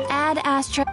Add Astra.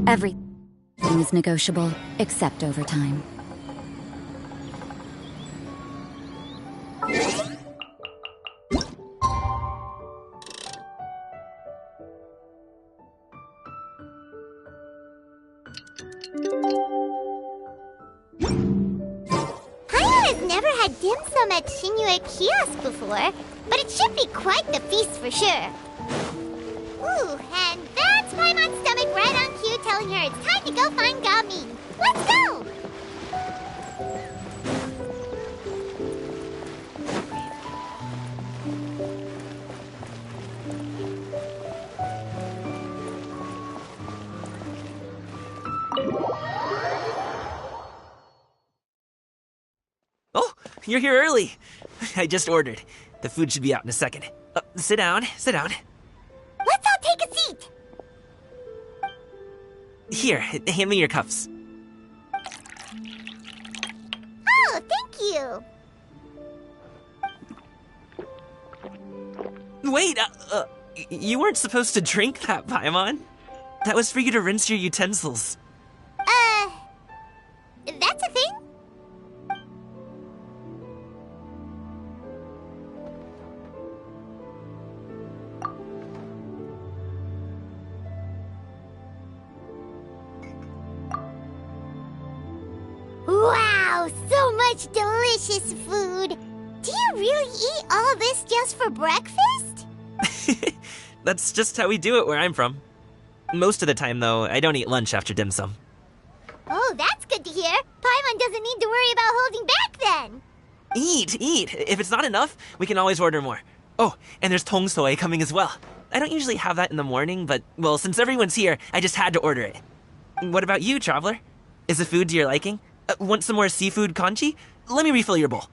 Everything is negotiable, except overtime. Has never had dim sum at Shinyue Kiosk before, but it should be quite the feast for sure. Ooh, and that's Paimon's stomach right on cue telling her it's time to go find Gaming. Let's go! Oh, you're here early. I just ordered. The food should be out in a second. Sit down, sit down. Let's all take a seat. Here, hand me your cups. Oh, thank you. Wait, you weren't supposed to drink that, Paimon. That was for you to rinse your utensils. That's a thing? Wow, so much delicious food! Do you really eat all this just for breakfast? That's just how we do it where I'm from. Most of the time, though, I don't eat lunch after dim sum. Oh, that's good to hear. Paimon doesn't need to worry about holding back then. Eat! If it's not enough, we can always order more. Oh, and there's tong soy coming as well. I don't usually have that in the morning, but, well, since everyone's here, I just had to order it. What about you, traveler? Is the food to your liking? Want some more seafood congee? Let me refill your bowl.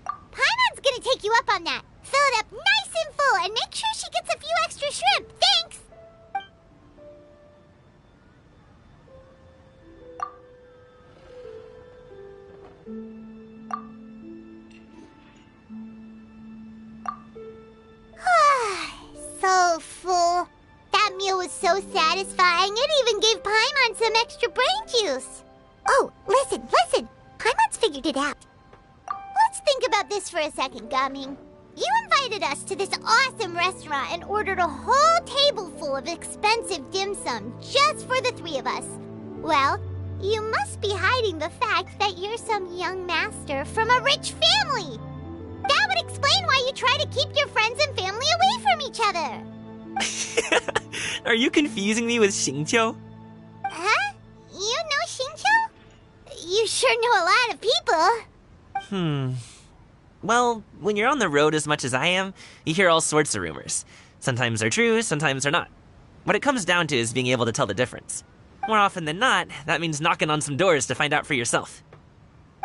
Paimon's gonna take you up on that. Fill it up nice and full and make sure she gets a few extra shrimp. Thanks! So full. That meal was so satisfying, it even gave Paimon some extra brain juice. Oh, listen. Paimon's figured it out. Let's think about this for a second, Gaming. You invited us to this awesome restaurant and ordered a whole table full of expensive dim sum just for the three of us. Well, you must be hiding the fact that you're some young master from a rich family. That would explain why you try to keep your friends and family away from each other. Are you confusing me with Xingqiu? Huh? You know Xingqiu? You sure know a lot of people. Well, when you're on the road as much as I am, you hear all sorts of rumors. Sometimes they're true, sometimes they're not. What it comes down to is being able to tell the difference. More often than not, that means knocking on some doors to find out for yourself.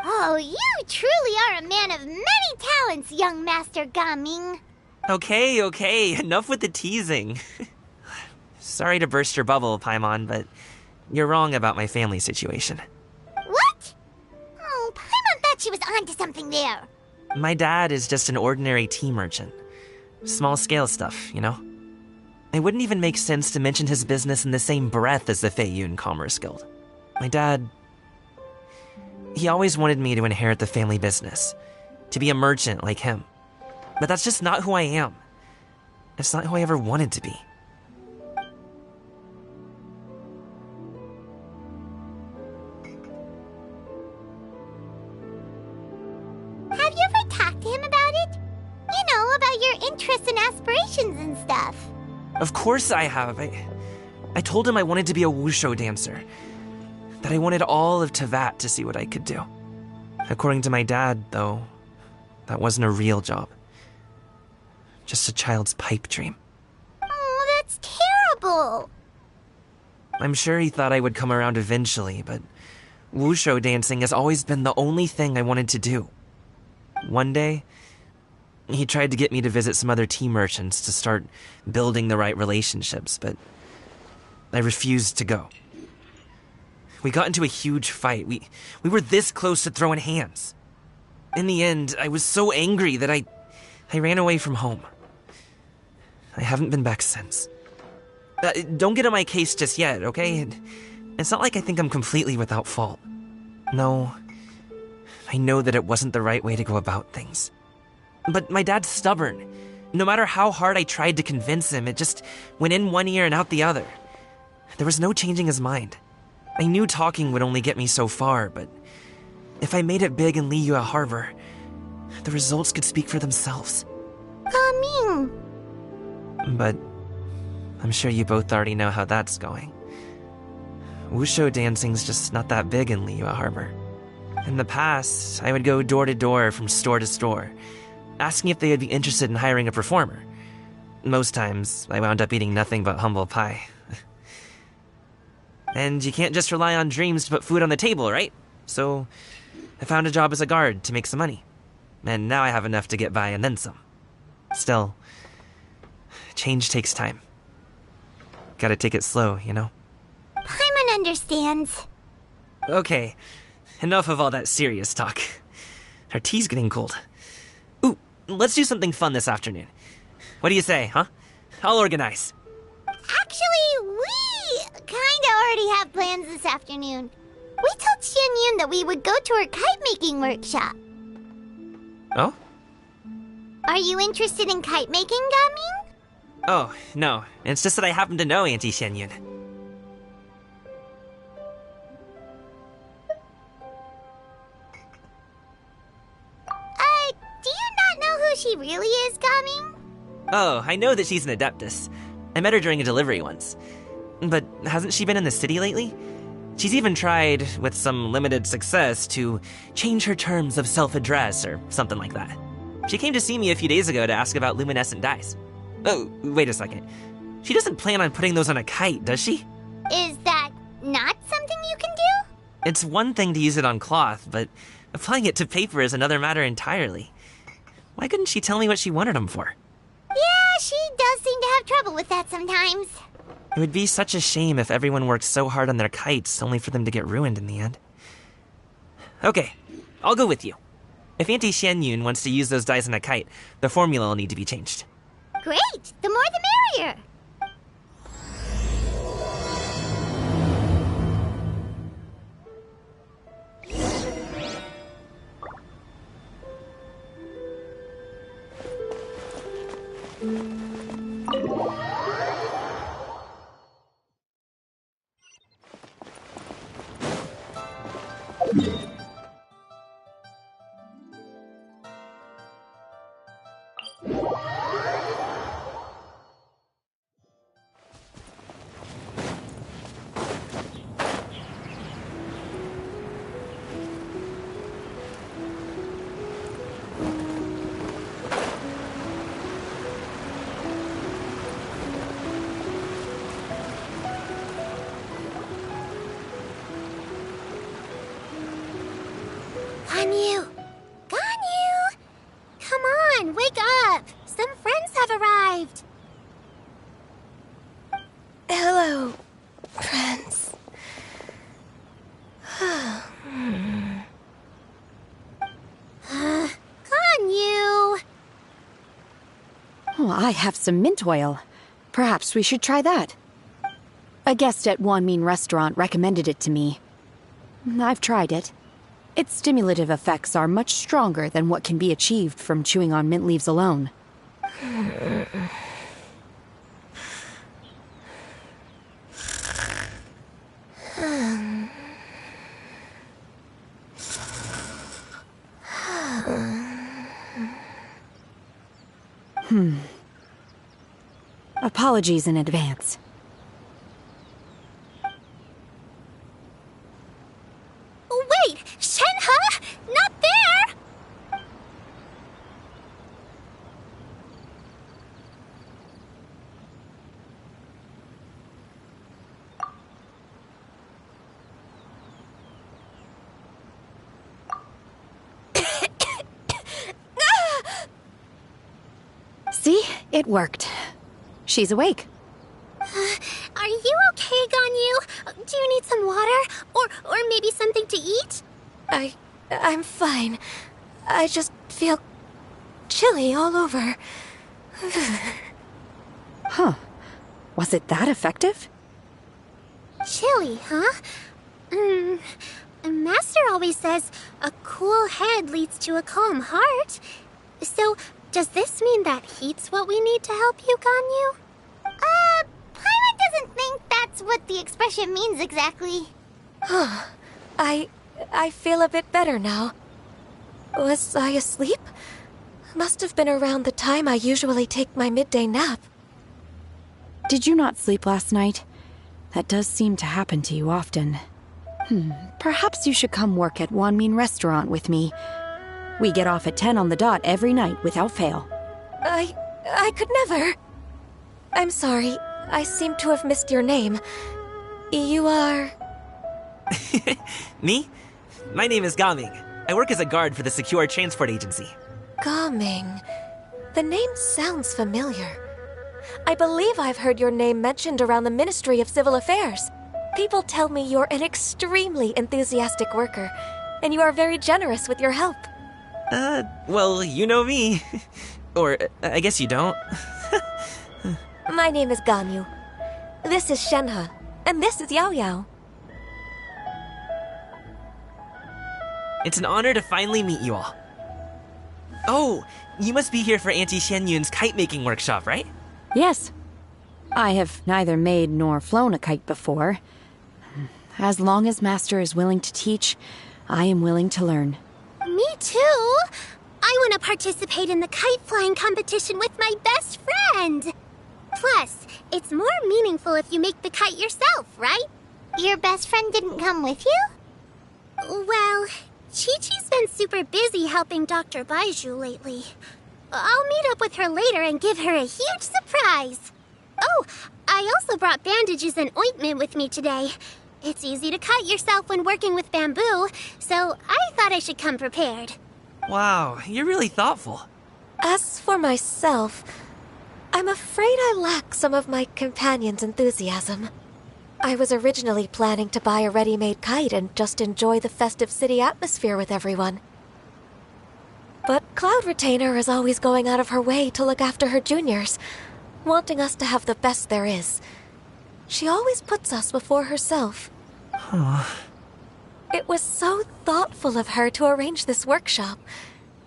Oh, you truly are a man of many talents, young Master Gaming. Okay, enough with the teasing. Sorry to burst your bubble, Paimon, but you're wrong about my family situation. What? Oh, Paimon thought she was onto something there. My dad is just an ordinary tea merchant. Small-scale stuff, you know? It wouldn't even make sense to mention his business in the same breath as the Feiyun Commerce Guild. My dad, he always wanted me to inherit the family business, to be a merchant like him. But that's just not who I am. It's not who I ever wanted to be. Have you ever talked to him about it? You know, about your interests and aspirations and stuff. Of course I have. I told him I wanted to be a wushu dancer. That I wanted all of Tevat to see what I could do. According to my dad, though, that wasn't a real job. Just a child's pipe dream. Oh, that's terrible. I'm sure he thought I would come around eventually, but wushu dancing has always been the only thing I wanted to do. One day, he tried to get me to visit some other tea merchants to start building the right relationships, but I refused to go. We got into a huge fight. We were this close to throwing hands. In the end, I was so angry that I ran away from home. I haven't been back since. Don't get on my case just yet, okay? It's not like I think I'm completely without fault. No, I know that it wasn't the right way to go about things. But my dad's stubborn. No matter how hard I tried to convince him, it just went in one ear and out the other. There was no changing his mind. I knew talking would only get me so far, but if I made it big in Liyue Harbor, the results could speak for themselves. Coming. But I'm sure you both already know how that's going. Wushu dancing's just not that big in Liyue Harbor. In the past, I would go door to door from store to store, asking if they would be interested in hiring a performer. Most times, I wound up eating nothing but humble pie. And you can't just rely on dreams to put food on the table, right? So, I found a job as a guard to make some money. And now I have enough to get by and then some. Still, change takes time. Gotta take it slow, you know? Paimon understands. Okay, enough of all that serious talk. Our tea's getting cold. Ooh, let's do something fun this afternoon. What do you say, huh? I'll organize. Actually, we kinda already have plans this afternoon. We told Xianyun that we would go to her kite-making workshop. Oh? Are you interested in kite-making, Gaming? Oh, no. It's just that I happen to know Auntie Xianyun. Do you not know who she really is, Gaming? Oh, I know that she's an Adeptus. I met her during a delivery once. But hasn't she been in the city lately? She's even tried, with some limited success, to change her terms of self-address or something like that. She came to see me a few days ago to ask about luminescent dyes. Oh, wait a second. She doesn't plan on putting those on a kite, does she? Is that not something you can do? It's one thing to use it on cloth, but applying it to paper is another matter entirely. Why couldn't she tell me what she wanted them for? Yeah, she does seem to have trouble with that sometimes. It would be such a shame if everyone worked so hard on their kites only for them to get ruined in the end. Okay, I'll go with you. If Auntie Xianyun wants to use those dyes on a kite, the formula will need to be changed. Great! The more the merrier! Ganyu! Ganyu! Come on, wake up! Some friends have arrived! Hello, friends. Ganyu! Oh, I have some mint oil. Perhaps we should try that. A guest at Wanmin Restaurant recommended it to me. I've tried it. Its stimulative effects are much stronger than what can be achieved from chewing on mint leaves alone. Apologies in advance. Wait! Shenhe? Not there! See? It worked. She's awake. Are you okay, Ganyu? Do you need some water? Or maybe something to eat? I'm fine. I just feel chilly all over. Huh. Was it that effective? Chilly, huh? Master always says a cool head leads to a calm heart. So, does this mean that heat's what we need to help you, Ganyu? Paimon doesn't think that's what the expression means exactly. I feel a bit better now. Was I asleep? Must have been around the time I usually take my midday nap. Did you not sleep last night? That does seem to happen to you often. Perhaps you should come work at Wanmin Restaurant with me. We get off at 10 on the dot every night without fail. I could never. I'm sorry. I seem to have missed your name. You are... Me? My name is Gaming. I work as a guard for the Secure Transport Agency. Gaming. The name sounds familiar. I believe I've heard your name mentioned around the Ministry of Civil Affairs. People tell me you're an extremely enthusiastic worker, and you are very generous with your help. Well, you know me. Or, I guess you don't. My name is Ganyu. This is Shenhe, and this is Yao Yao. It's an honor to finally meet you all. Oh, you must be here for Auntie Xianyun's kite-making workshop, right? Yes. I have neither made nor flown a kite before. As long as Master is willing to teach, I am willing to learn. Me too! I want to participate in the kite flying competition with my best friend! Plus, it's more meaningful if you make the kite yourself, right? Your best friend didn't come with you? Well, Chi-Chi's been super busy helping Dr. Baiju lately. I'll meet up with her later and give her a huge surprise. Oh, I also brought bandages and ointment with me today. It's easy to cut yourself when working with bamboo, so I thought I should come prepared. Wow, you're really thoughtful. As for myself, I'm afraid I lack some of my companion's enthusiasm. I was originally planning to buy a ready-made kite and just enjoy the festive city atmosphere with everyone. But Cloud Retainer is always going out of her way to look after her juniors, wanting us to have the best there is. She always puts us before herself. It was so thoughtful of her to arrange this workshop,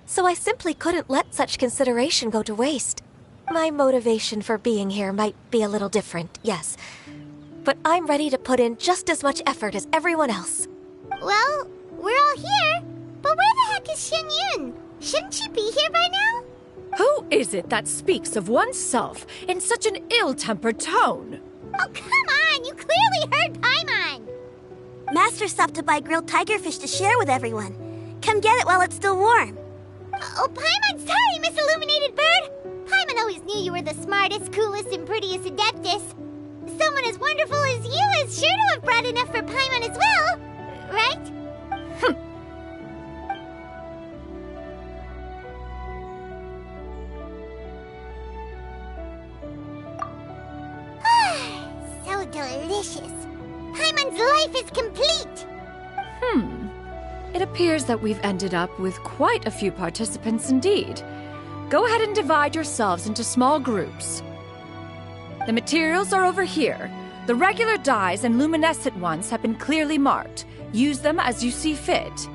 so I simply couldn't let such consideration go to waste. My motivation for being here might be a little different, yes, but I'm ready to put in just as much effort as everyone else. Well, we're all here, but where the heck is Xianyun? Shouldn't she be here by now? Who is it that speaks of oneself in such an ill-tempered tone? Oh, come on! You clearly heard Paimon! Master stopped to buy grilled tigerfish to share with everyone. Come get it while it's still warm. Oh, Paimon, sorry, Miss Illuminated Bird! Paimon always knew you were the smartest, coolest, and prettiest Adeptus. Someone as wonderful as you is sure to have brought enough for Paimon as well, right? So delicious. Paimon's life is complete. It appears that we've ended up with quite a few participants indeed. Go ahead and divide yourselves into small groups. The materials are over here. The regular dyes and luminescent ones have been clearly marked. Use them as you see fit.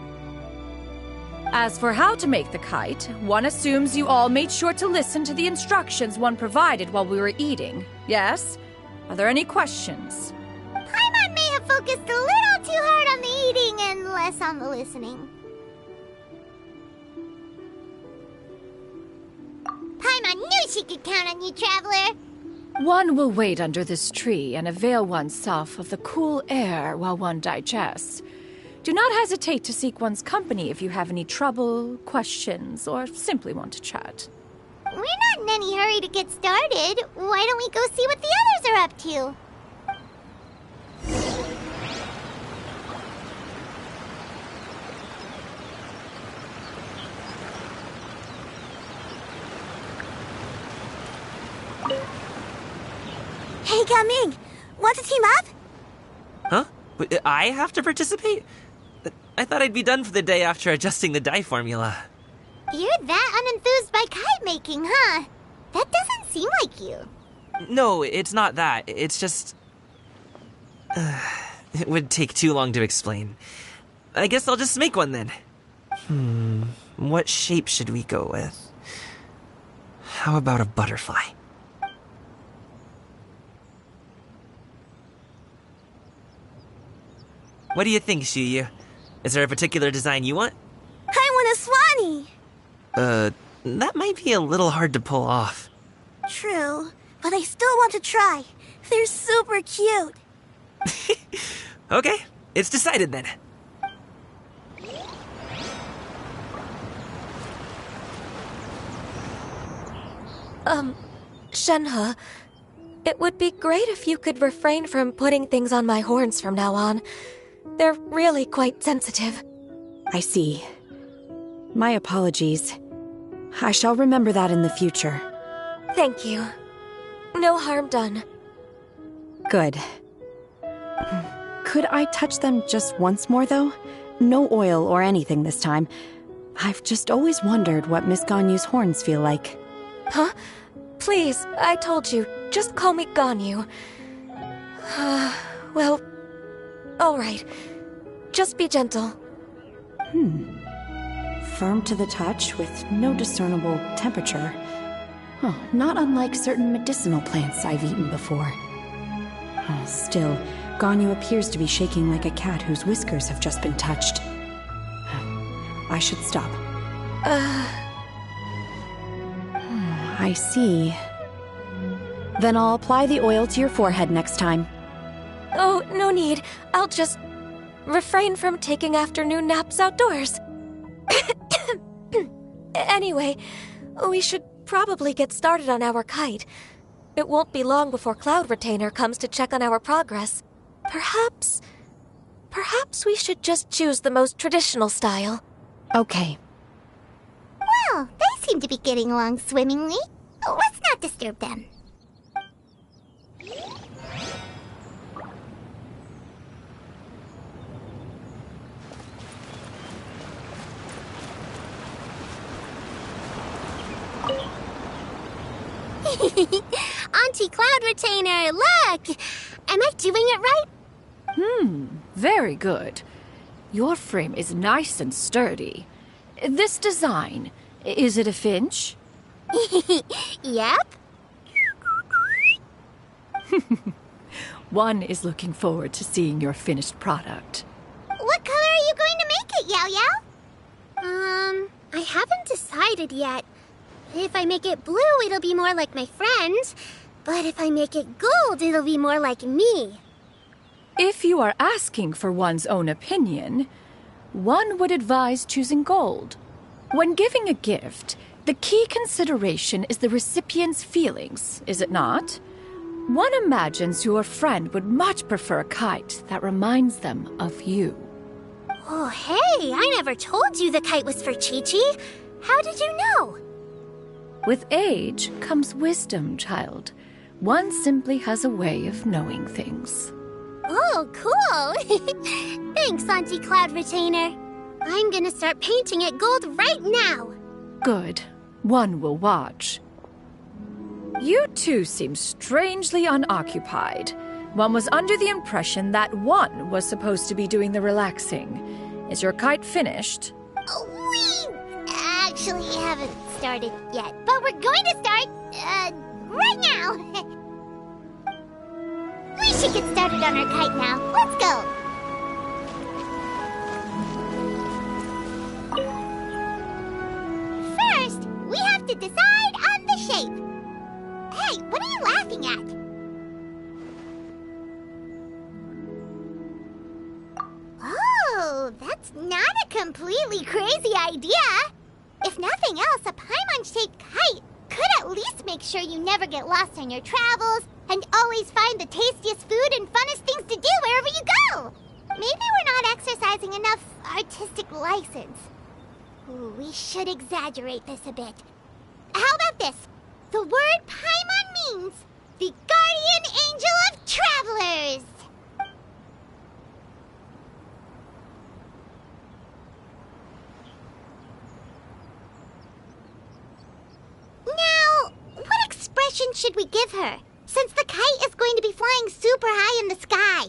As for how to make the kite, one assumes you all made sure to listen to the instructions one provided while we were eating. Yes? Are there any questions? Paimon may have focused a little too hard on the eating and less on the listening. Paimon knew she could count on you, Traveler. One will wait under this tree and avail oneself of the cool air while one digests. Do not hesitate to seek one's company if you have any trouble, questions, or simply want to chat. We're not in any hurry to get started. Why don't we go see what the others are up to? Hey, Gaming! Want to team up? Huh? I have to participate? I thought I'd be done for the day after adjusting the dye formula. You're that unenthused by kite making, huh? That doesn't seem like you. No, it's not that. It's just... it would take too long to explain. I guess I'll just make one then. What shape should we go with? How about a butterfly? What do you think, Shuyu? Is there a particular design you want? I want a Swanee! That might be a little hard to pull off. True, but I still want to try. They're super cute. Okay, it's decided then. Shenhe, it would be great if you could refrain from putting things on my horns from now on. They're really quite sensitive. I see. My apologies. I shall remember that in the future. Thank you. No harm done. Good. Could I touch them just once more, though? No oil or anything this time. I've just always wondered what Miss Ganyu's horns feel like. Huh? Please, I told you. Just call me Ganyu. Well, all right. Just be gentle. Firm to the touch with no discernible temperature. Not unlike certain medicinal plants I've eaten before. Still, Ganyu appears to be shaking like a cat whose whiskers have just been touched. I should stop. I see. Then I'll apply the oil to your forehead next time. Oh, no need. I'll just refrain from taking afternoon naps outdoors. Anyway, we should probably get started on our kite. It won't be long before Cloud Retainer comes to check on our progress. Perhaps we should just choose the most traditional style. Okay. Well, they seem to be getting along swimmingly. Let's not disturb them. Auntie Cloud Retainer, look! Am I doing it right? Very good. Your frame is nice and sturdy. This design, is it a finch? Yep. One is looking forward to seeing your finished product. What color are you going to make it, Yao Yao? I haven't decided yet. If I make it blue, it'll be more like my friend. But if I make it gold, it'll be more like me. If you are asking for one's own opinion, one would advise choosing gold. When giving a gift, the key consideration is the recipient's feelings, is it not? One imagines your friend would much prefer a kite that reminds them of you. Oh, hey, I never told you the kite was for Chi-Chi. How did you know? With age comes wisdom, child. One simply has a way of knowing things. Oh, cool. Thanks, Auntie Cloud Retainer. I'm gonna start painting it gold right now. Good. One will watch. You two seem strangely unoccupied. One was under the impression that one was supposed to be doing the relaxing. Is your kite finished? We actually haven't started yet, but we're going to start, right now. We should get started on our kite now. Let's go. First, we have to decide on the shape. Hey, what are you laughing at? Oh, that's not a completely crazy idea. If nothing else, a Paimon-shaped kite could at least make sure you never get lost on your travels and always find the tastiest food and funnest things to do wherever you go. Maybe we're not exercising enough artistic license. Ooh, we should exaggerate this a bit. How about this? The word Paimon means the guardian angel of travelers. Now, what expression should we give her, since the kite is going to be flying super high in the sky?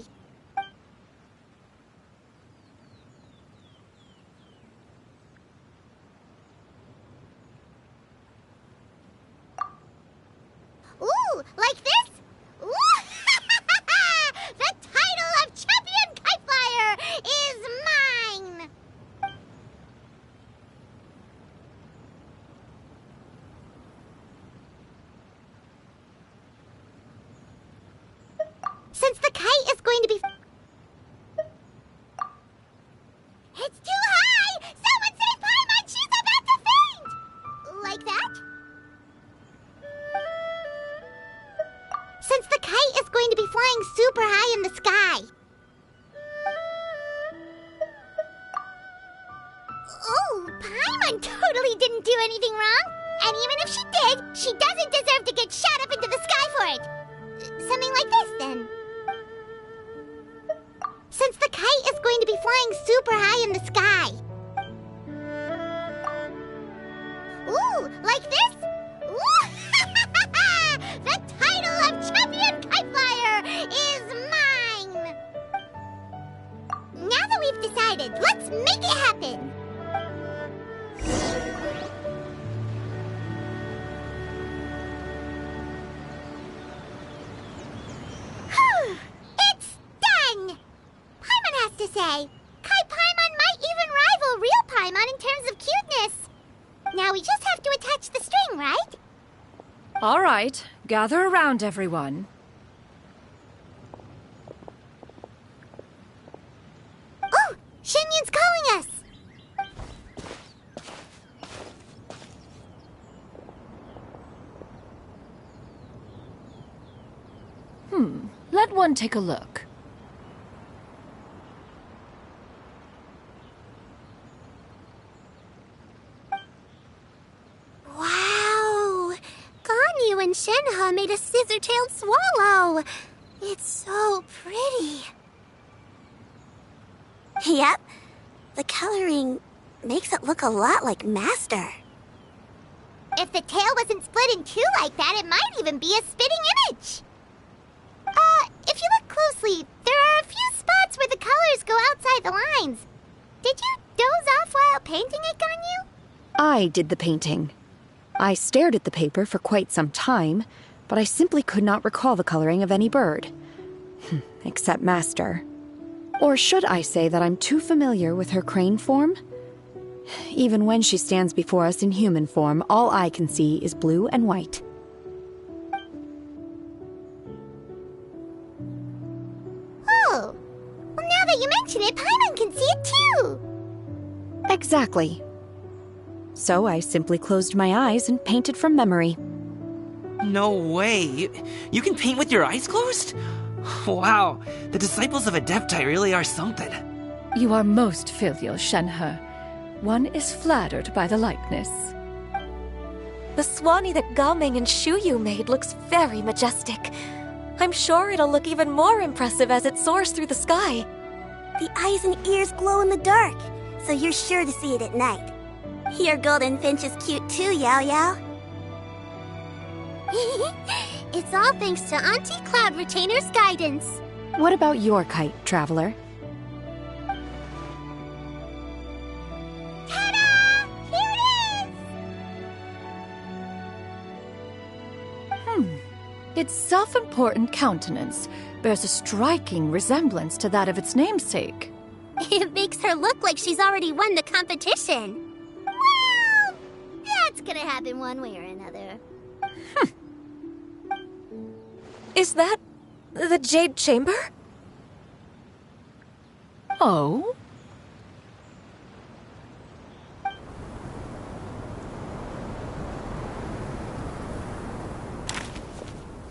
Ooh, like this? Ooh, the title of champion kite flyer is mine! Since the kite is going to be... It's too high! Someone save Paimon! She's about to faint! Like that? Since the kite is going to be flying super high in the sky. Oh, Paimon totally didn't do anything wrong. And even if she did, she doesn't deserve to get shot up into the sky for it. Something like this, then. Since the kite is going to be flying super high in the sky. Ooh, like this? Ooh, the title of champion kite flyer is mine! Now that we've decided, let's make it happen! It's done! Paimon has to say, Kai Paimon might even rival real Paimon in terms of cuteness. Now we just have to attach the string, right? All right, gather around, everyone. Oh, Shenyun's calling us! Let one take a look. Wow! Ganyu and Shenhe made a scissor-tailed swallow. It's so pretty. Yep. The coloring makes it look a lot like Master. If the tail wasn't split in two like that, it might even be a spitting image. If you look closely, there are a few spots where the colors go outside the lines. Did you doze off while painting it, Ganyu? I did the painting. I stared at the paper for quite some time, but I simply could not recall the coloring of any bird. Except Master. Or should I say that I'm too familiar with her crane form? Even when she stands before us in human form, all I can see is blue and white. Oh, well, now that you mention it, Paimon can see it too. Exactly. So I simply closed my eyes and painted from memory. No way. You can paint with your eyes closed? Wow, the disciples of Adepti really are something. You are most filial, Shenhe. One is flattered by the likeness. The Swanee that Gaming and Shuyu made looks very majestic. I'm sure it'll look even more impressive as it soars through the sky. The eyes and ears glow in the dark, so you're sure to see it at night. Your golden finch is cute too, Yao Yao. It's all thanks to Auntie Cloud Retainer's guidance. What about your kite, Traveler? Ta-da! Here it is! Its self-important countenance bears a striking resemblance to that of its namesake. It makes her look like she's already won the competition. Well, that's gonna happen one way or another. Is that the Jade Chamber? Oh?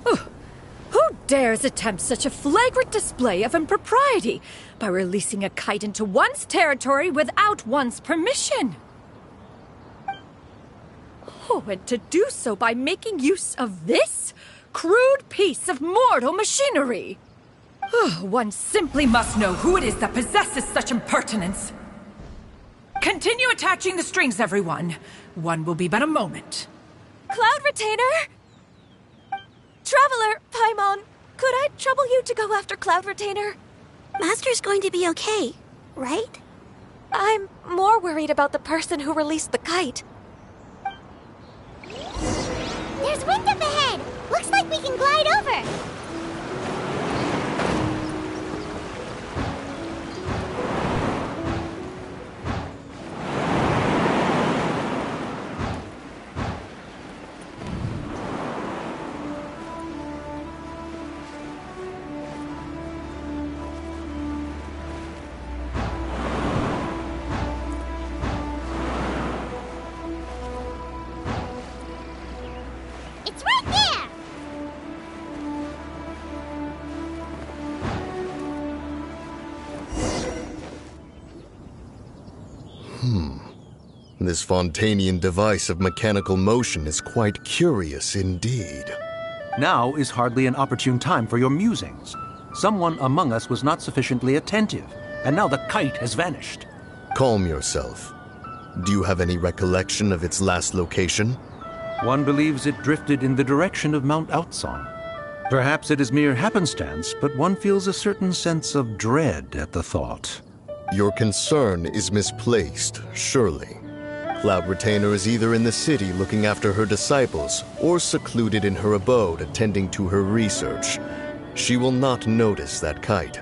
Who dares attempt such a flagrant display of impropriety by releasing a kite into one's territory without one's permission? Oh, and to do so by making use of this crude piece of mortal machinery. One simply must know who it is that possesses such impertinence. Continue attaching the strings, everyone. One will be but a moment. Cloud Retainer? Traveler, Paimon, could I trouble you to go after Cloud Retainer? Master's going to be okay, right? I'm more worried about the person who released the kite. There's wind up ahead! Looks like we can glide over! It's right there! This Fontanian device of mechanical motion is quite curious indeed. Now is hardly an opportune time for your musings. Someone among us was not sufficiently attentive, and now the kite has vanished. Calm yourself. Do you have any recollection of its last location? One believes it drifted in the direction of Mount Outsong. Perhaps it is mere happenstance, but one feels a certain sense of dread at the thought. Your concern is misplaced, surely. Cloud Retainer is either in the city looking after her disciples, or secluded in her abode attending to her research. She will not notice that kite.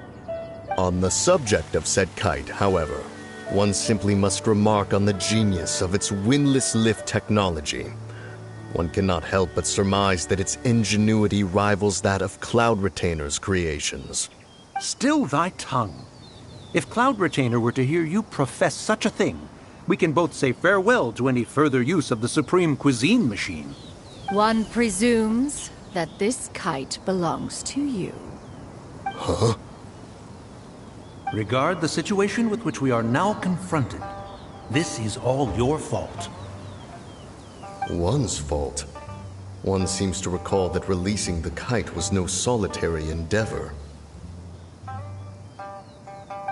On the subject of said kite, however, one simply must remark on the genius of its windless lift technology. One cannot help but surmise that its ingenuity rivals that of Cloud Retainer's creations. Still thy tongue. If Cloud Retainer were to hear you profess such a thing, we can both say farewell to any further use of the Supreme Cuisine Machine. One presumes that this kite belongs to you. Huh? Regard the situation with which we are now confronted. This is all your fault. One's fault. One seems to recall that releasing the kite was no solitary endeavor.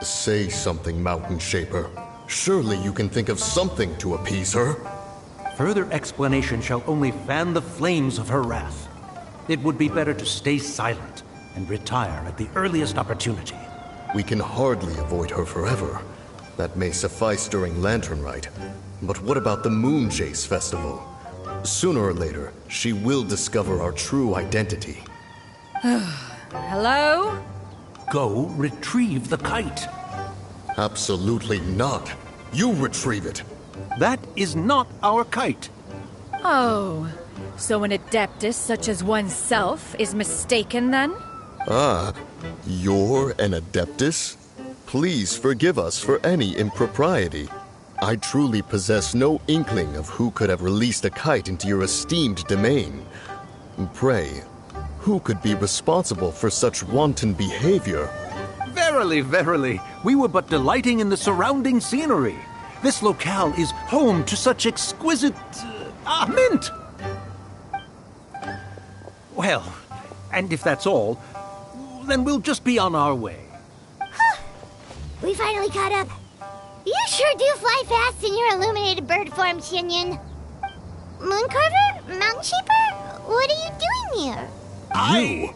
Say something, Mountain Shaper. Surely you can think of something to appease her. Further explanation shall only fan the flames of her wrath. It would be better to stay silent and retire at the earliest opportunity. We can hardly avoid her forever. That may suffice during Lantern Rite. But what about the Moon Jace Festival? Sooner or later, she will discover our true identity. Hello? Go retrieve the kite. Absolutely not. You retrieve it. That is not our kite. Oh, so an adeptus such as oneself is mistaken then? Ah, you're an Adeptus? Please forgive us for any impropriety. I truly possess no inkling of who could have released a kite into your esteemed domain. Pray, who could be responsible for such wanton behavior? Verily, verily, we were but delighting in the surrounding scenery. This locale is home to such exquisite... mint! Well, and if that's all, then we'll just be on our way. We finally caught up. You sure do fly fast in your illuminated bird form, Xinyan. Mooncarver? Mountain Shaper? What are you doing here? You?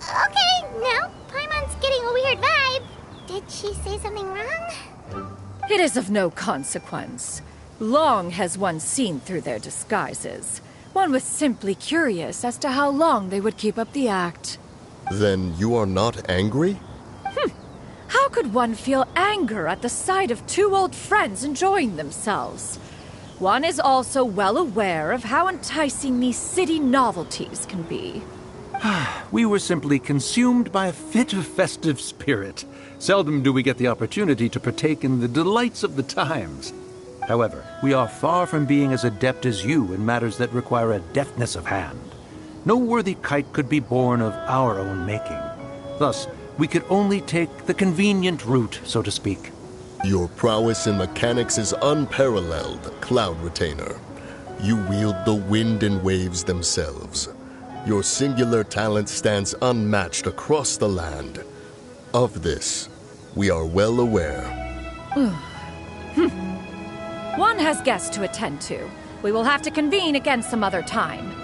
Okay, now Paimon's getting a weird vibe. Did she say something wrong? It is of no consequence. Long has one seen through their disguises. One was simply curious as to how long they would keep up the act. Then you are not angry? How could one feel anger at the sight of two old friends enjoying themselves? One is also well aware of how enticing these city novelties can be. We were simply consumed by a fit of festive spirit. Seldom do we get the opportunity to partake in the delights of the times. However, we are far from being as adept as you in matters that require a deftness of hand. No worthy kite could be born of our own making. Thus, we could only take the convenient route, so to speak. Your prowess in mechanics is unparalleled, Cloud Retainer. You wield the wind and waves themselves. Your singular talent stands unmatched across the land. Of this, we are well aware. One has guests to attend to. We will have to convene again some other time.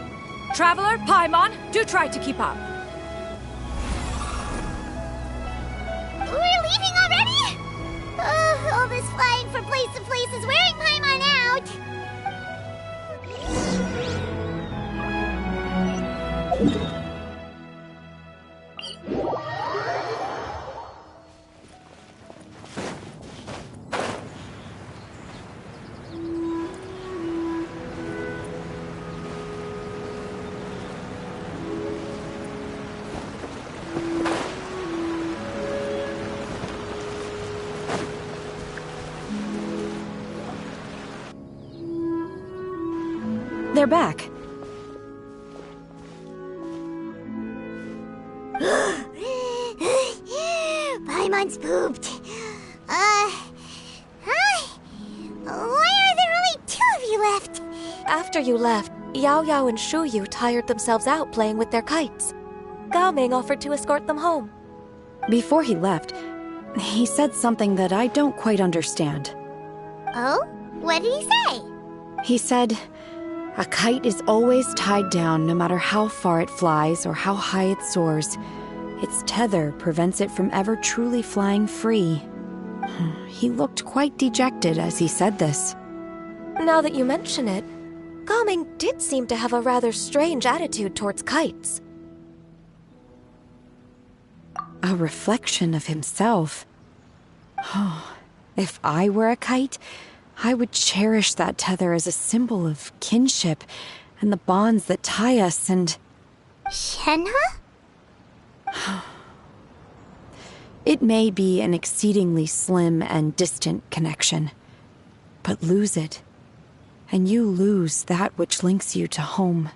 Traveler, Paimon, do try to keep up. We're leaving already? All this flying from place to place is wearing Paimon out. They're back. Paimon's pooped. Hi. Why are there only two of you left? After you left, Yao Yao and Shu Yu tired themselves out playing with their kites. Gao Ming offered to escort them home. Before he left, he said something that I don't quite understand. Oh? What did he say? He said, a kite is always tied down no matter how far it flies or how high it soars. Its tether prevents it from ever truly flying free. He looked quite dejected as he said this. Now that you mention it, Gao Ming did seem to have a rather strange attitude towards kites. A reflection of himself. If I were a kite, I would cherish that tether as a symbol of kinship and the bonds that tie us and... Shenhe? It may be an exceedingly slim and distant connection, but lose it, and you lose that which links you to home.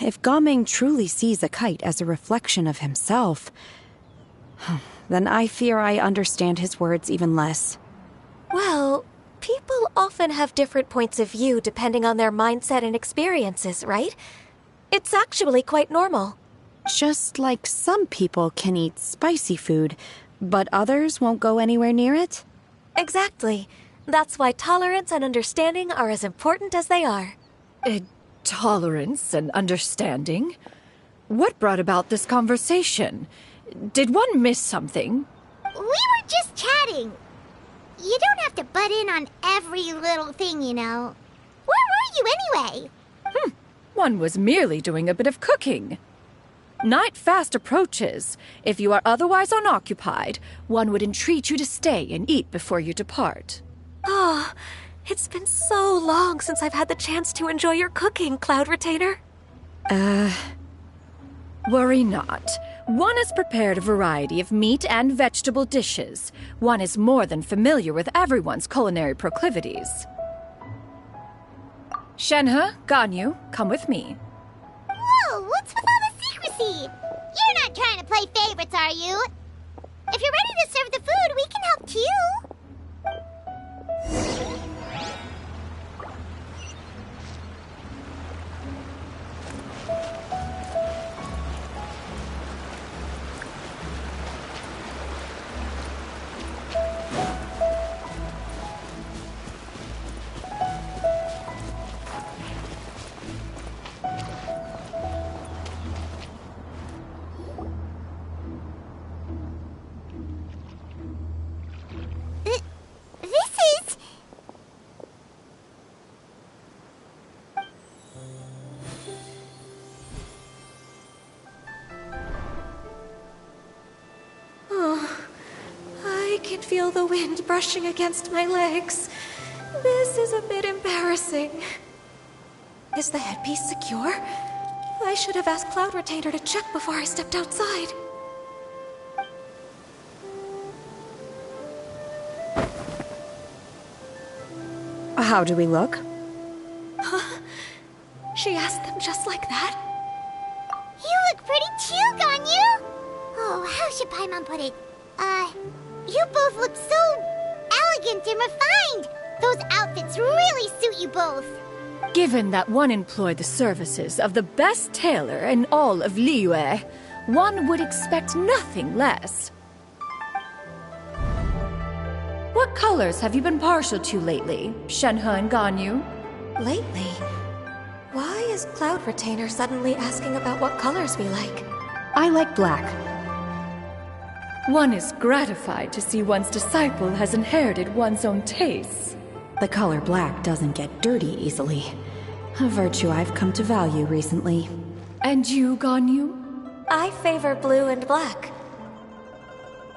If Gao Ming truly sees a kite as a reflection of himself, then I fear I understand his words even less. Well, people often have different points of view depending on their mindset and experiences, right? It's actually quite normal. Just like some people can eat spicy food, but others won't go anywhere near it? Exactly. That's why tolerance and understanding are as important as they are. Tolerance and understanding? What brought about this conversation? Did one miss something? We were just chatting. You don't have to butt in on every little thing, you know. Where were you anyway? One was merely doing a bit of cooking. Night fast approaches. If you are otherwise unoccupied, one would entreat you to stay and eat before you depart. Oh, it's been so long since I've had the chance to enjoy your cooking, Cloud Retainer. Worry not. One has prepared a variety of meat and vegetable dishes. One is more than familiar with everyone's culinary proclivities. Shenhe, Ganyu, come with me. Whoa, what's with all the secrecy? You're not trying to play favorites, are you? If you're ready to serve the food, we can help too. feel the wind brushing against my legs. This is a bit embarrassing. Is the headpiece secure? I should have asked Cloud Retainer to check before I stepped outside. How do we look? Huh? She asked them just like that? You look pretty too, Ganyu! Oh, how should Paimon put it? You both look so elegant and refined! Those outfits really suit you both. Given that one employed the services of the best tailor in all of Liyue, one would expect nothing less. What colors have you been partial to lately, Shenhe and Ganyu? Lately? Why is Cloud Retainer suddenly asking about what colors we like? I like black. One is gratified to see one's disciple has inherited one's own tastes. The color black doesn't get dirty easily. A virtue I've come to value recently. And you, Ganyu? I favor blue and black.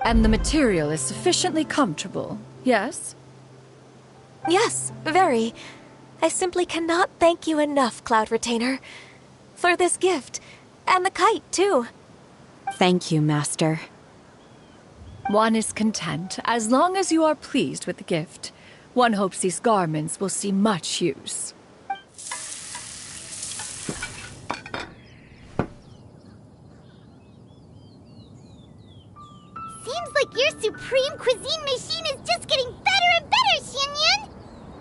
And the material is sufficiently comfortable, yes? Yes, very. I simply cannot thank you enough, Cloud Retainer. For this gift. And the kite, too. Thank you, Master. One is content as long as you are pleased with the gift. One hopes these garments will see much use. Seems like your supreme cuisine machine is just getting better and better, Xinyun!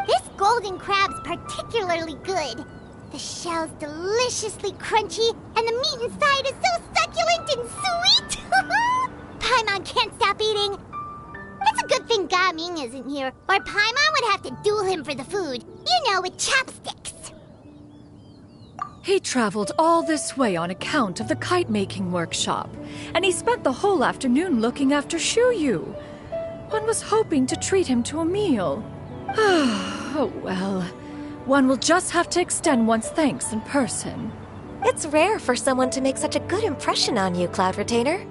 This golden crab's particularly good. The shell's deliciously crunchy, and the meat inside is so succulent and sweet! Paimon can't stop eating. It's a good thing Gaming isn't here, or Paimon would have to duel him for the food. You know, with chopsticks. He traveled all this way on account of the kite-making workshop, and he spent the whole afternoon looking after Shuyu. One was hoping to treat him to a meal. Oh well, one will just have to extend one's thanks in person. It's rare for someone to make such a good impression on you, Cloud Retainer.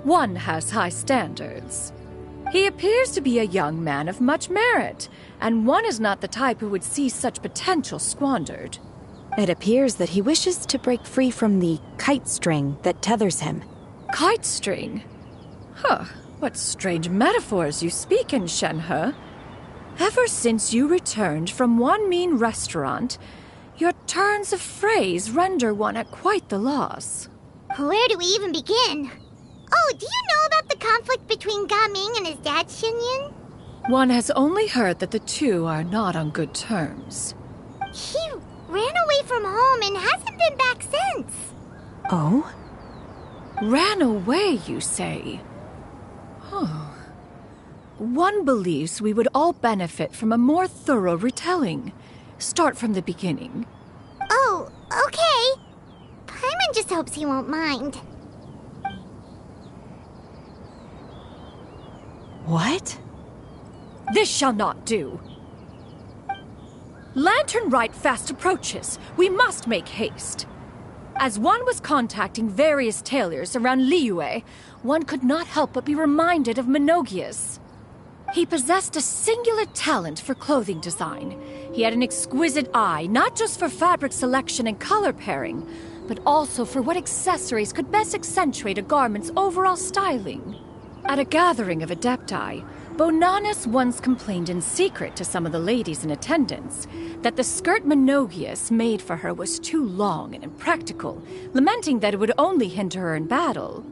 One has high standards. He appears to be a young man of much merit, and one is not the type who would see such potential squandered. It appears that he wishes to break free from the kite string that tethers him. Kite string? Huh, what strange metaphors you speak in, Shenhe. Ever since you returned from one mean restaurant, your turns of phrase render one at quite the loss. Where do we even begin? Oh, do you know about the conflict between Gaming and his dad, Xinyun? One has only heard that the two are not on good terms. He ran away from home and hasn't been back since. Oh? Ran away, you say? Oh. One believes we would all benefit from a more thorough retelling. Start from the beginning. Oh, okay. Paimon just hopes he won't mind. What? This shall not do. Lantern Rite fast approaches. We must make haste. As one was contacting various tailors around Liyue, one could not help but be reminded of Menogius. He possessed a singular talent for clothing design. He had an exquisite eye, not just for fabric selection and color pairing, but also for what accessories could best accentuate a garment's overall styling. At a gathering of Adepti, Bonanis once complained in secret to some of the ladies in attendance that the skirt Menogius made for her was too long and impractical, lamenting that it would only hinder her in battle.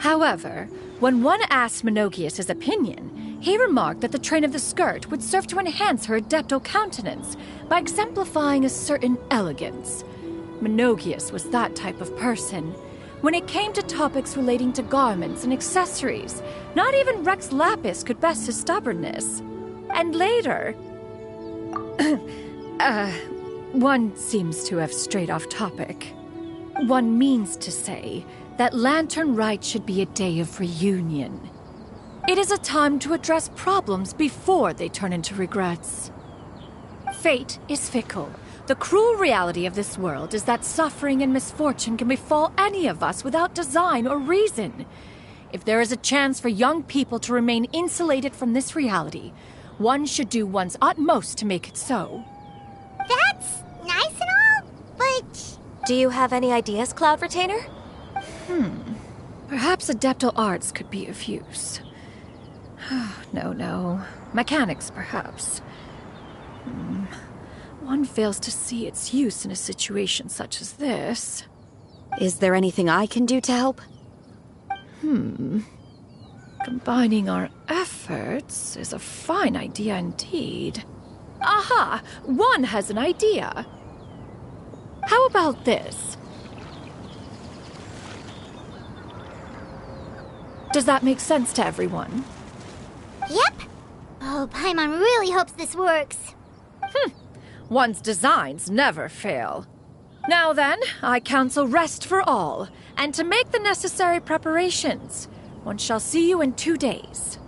However, when one asked Menogius his opinion, he remarked that the train of the skirt would serve to enhance her adepto countenance by exemplifying a certain elegance. Menogius was that type of person. When it came to topics relating to garments and accessories, not even Rex Lapis could best his stubbornness. And later... one seems to have strayed off topic. One means to say that Lantern Rite should be a day of reunion. It is a time to address problems before they turn into regrets. Fate is fickle. The cruel reality of this world is that suffering and misfortune can befall any of us without design or reason. If there is a chance for young people to remain insulated from this reality, one should do one's utmost to make it so. That's nice and all, but... Do you have any ideas, Cloud Retainer? Perhaps adeptal arts could be of use. No. Mechanics, perhaps. One fails to see its use in a situation such as this. Is there anything I can do to help? Combining our efforts is a fine idea indeed. Aha! One has an idea. How about this? Does that make sense to everyone? Yep. Oh, Paimon really hopes this works. One's designs never fail. Now then, I counsel rest for all, and to make the necessary preparations. One shall see you in 2 days.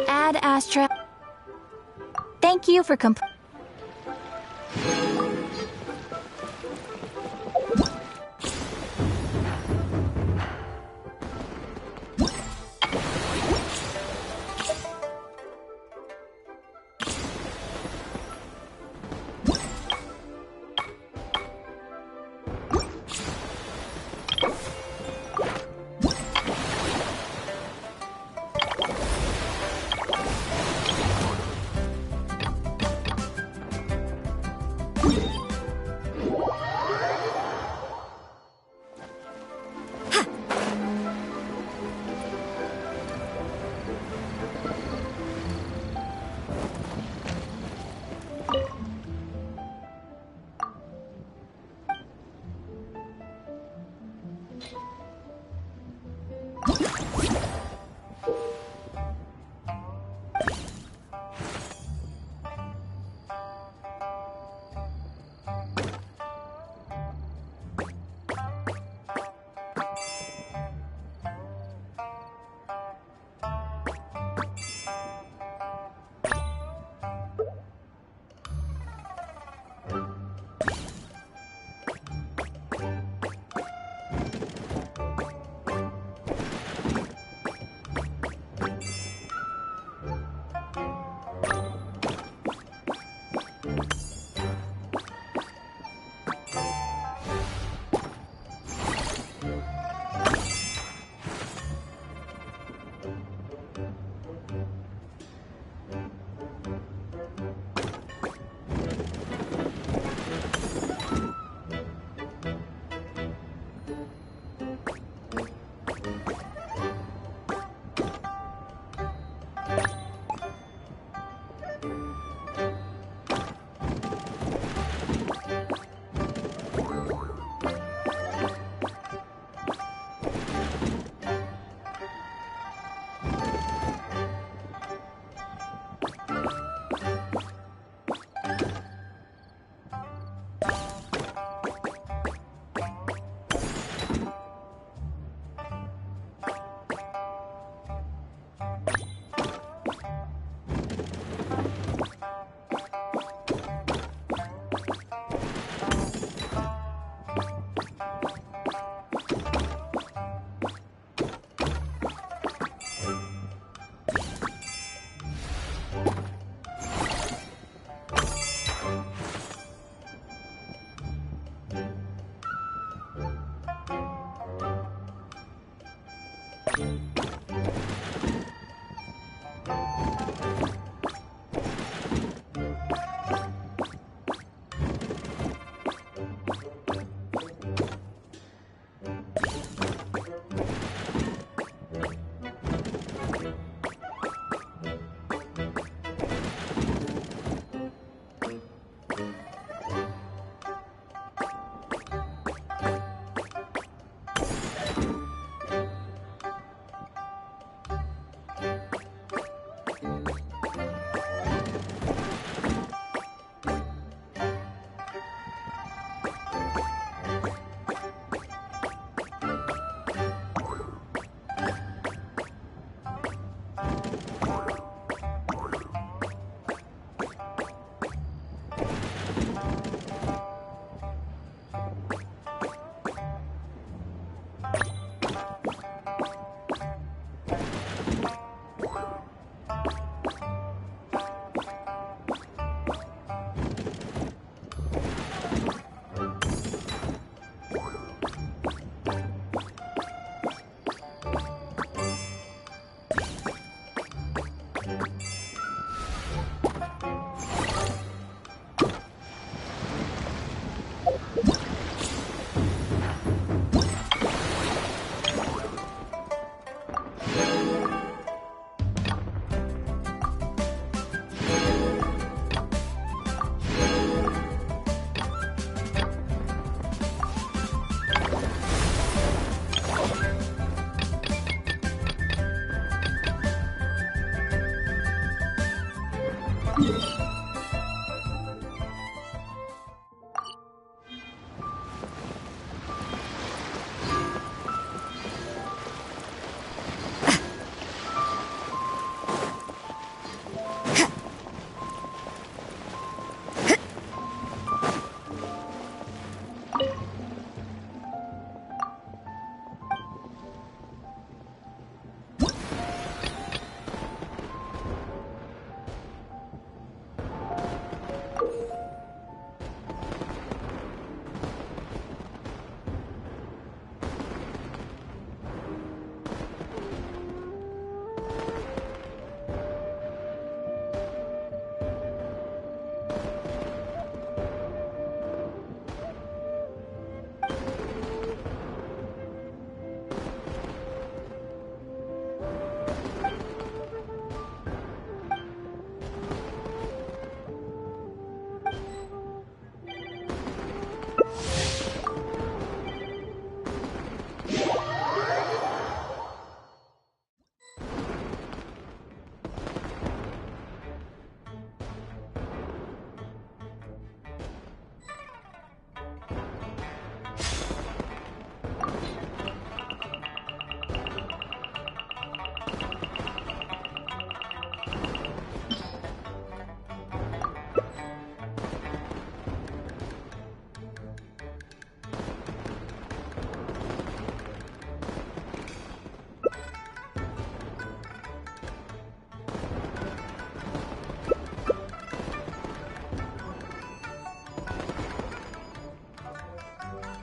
Ad Astra. Thank you for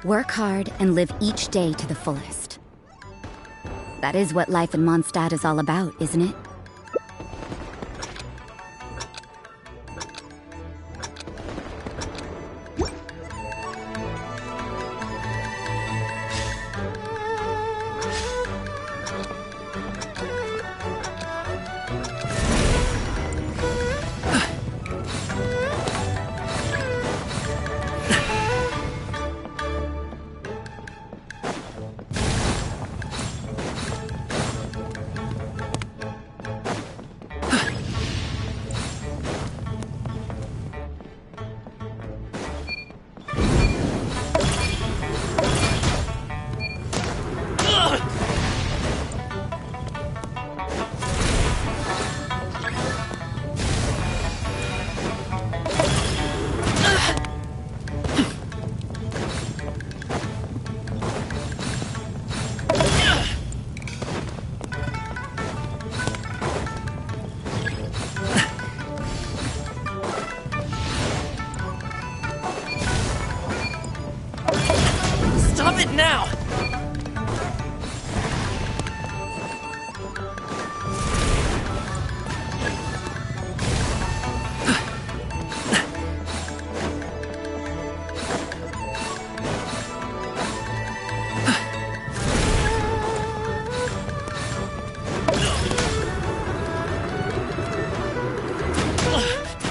Work hard and live each day to the fullest. That is what life in Mondstadt is all about, isn't it? Stop it now!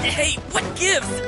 Hey, what gives?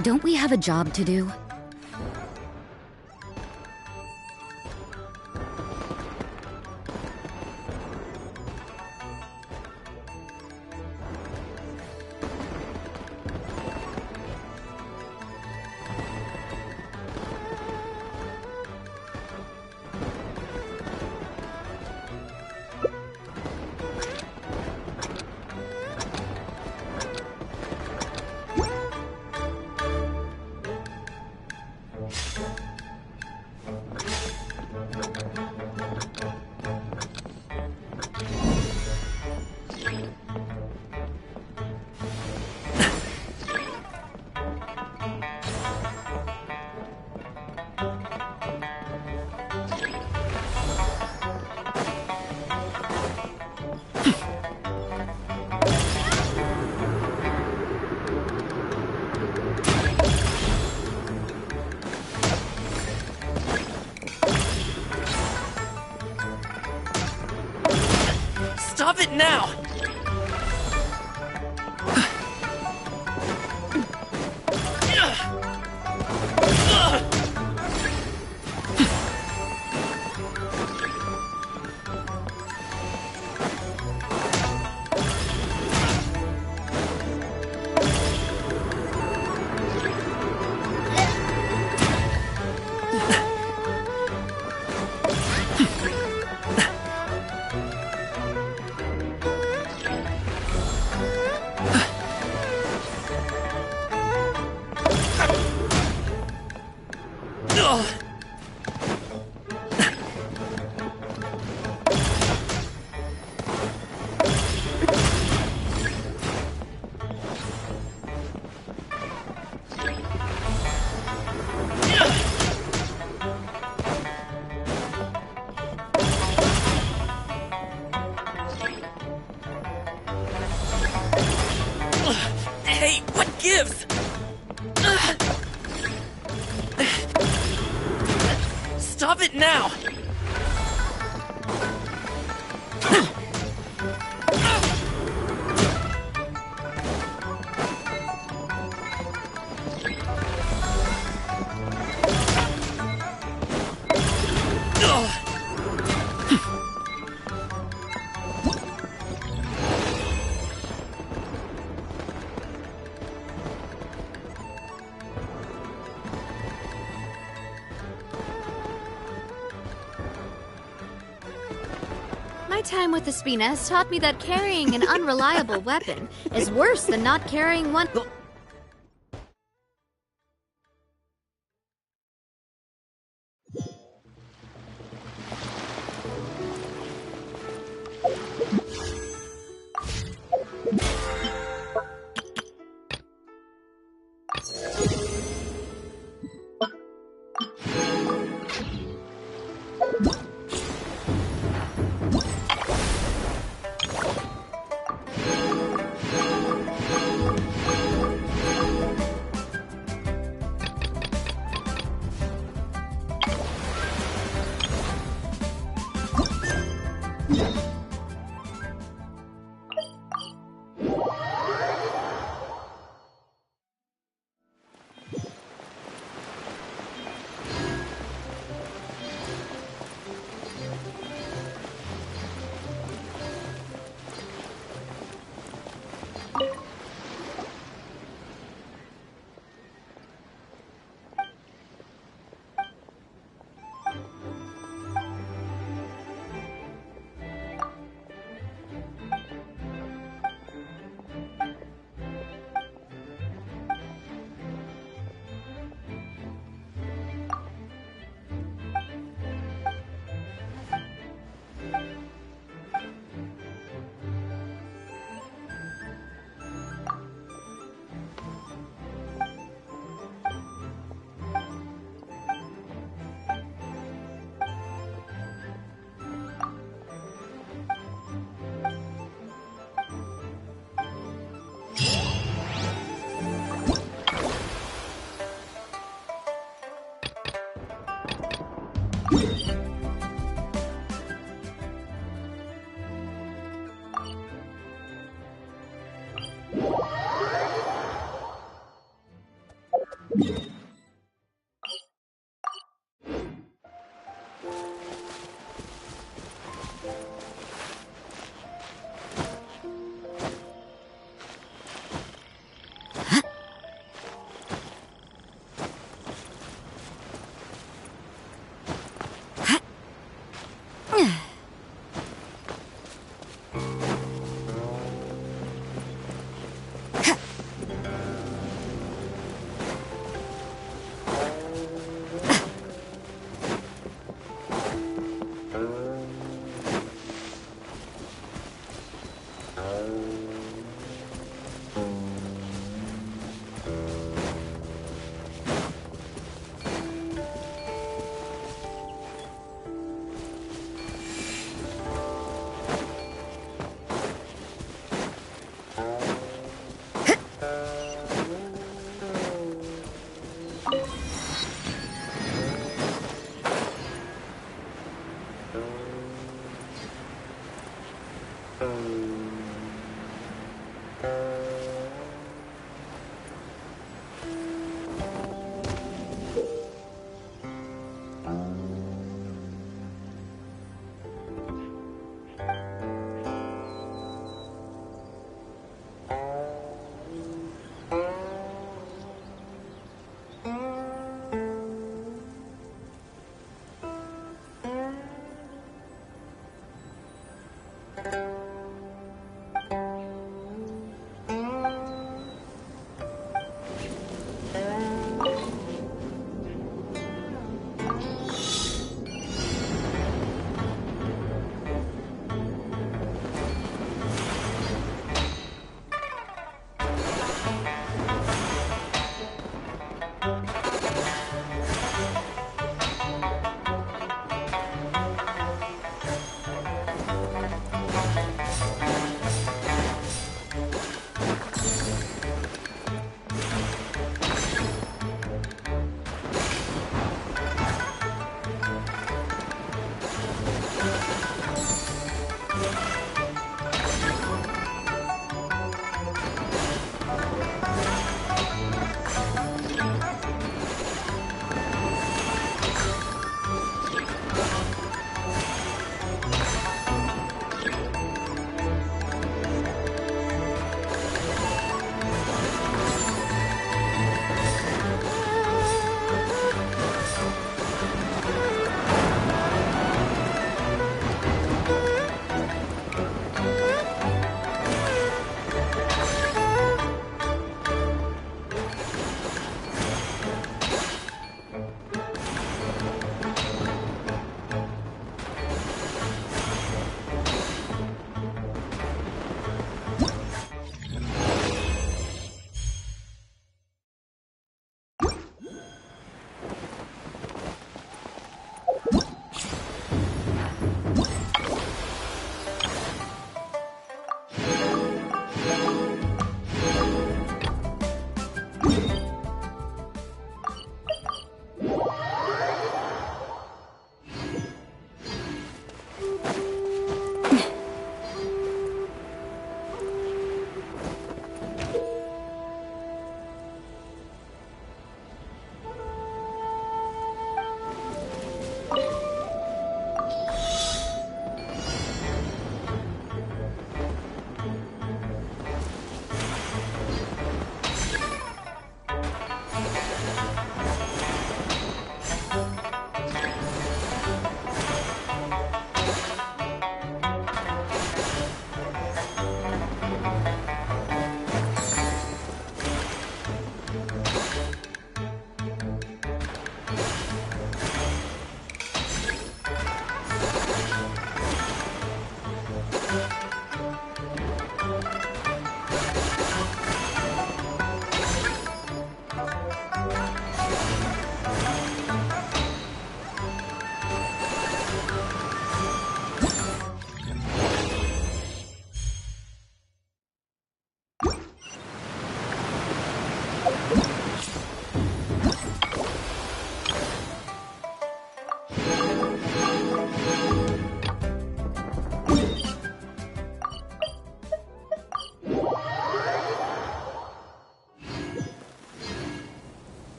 Don't we have a job to do? Stop it now! Hey, what gives? Stop it now! My time with the Spina has taught me that carrying an unreliable weapon is worse than not carrying one.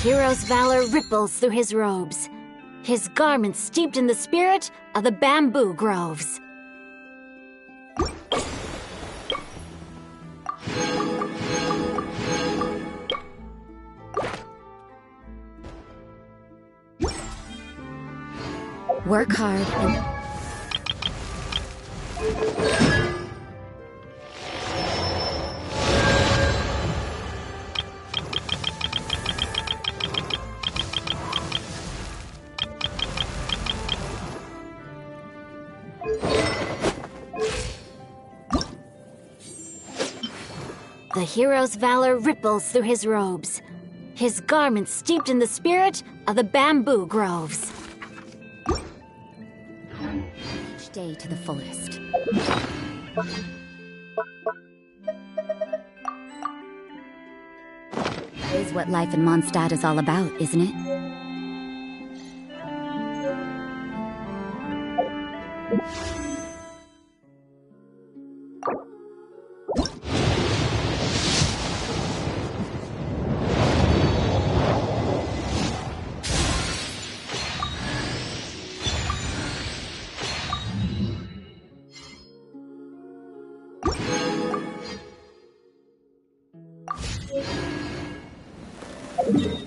hero's valor ripples through his robes, his garments steeped in the spirit of the bamboo groves. Work hard and... The hero's valor ripples through his robes, his garments steeped in the spirit of the bamboo groves. Each day to the fullest. That is what life in Mondstadt is all about, isn't it? You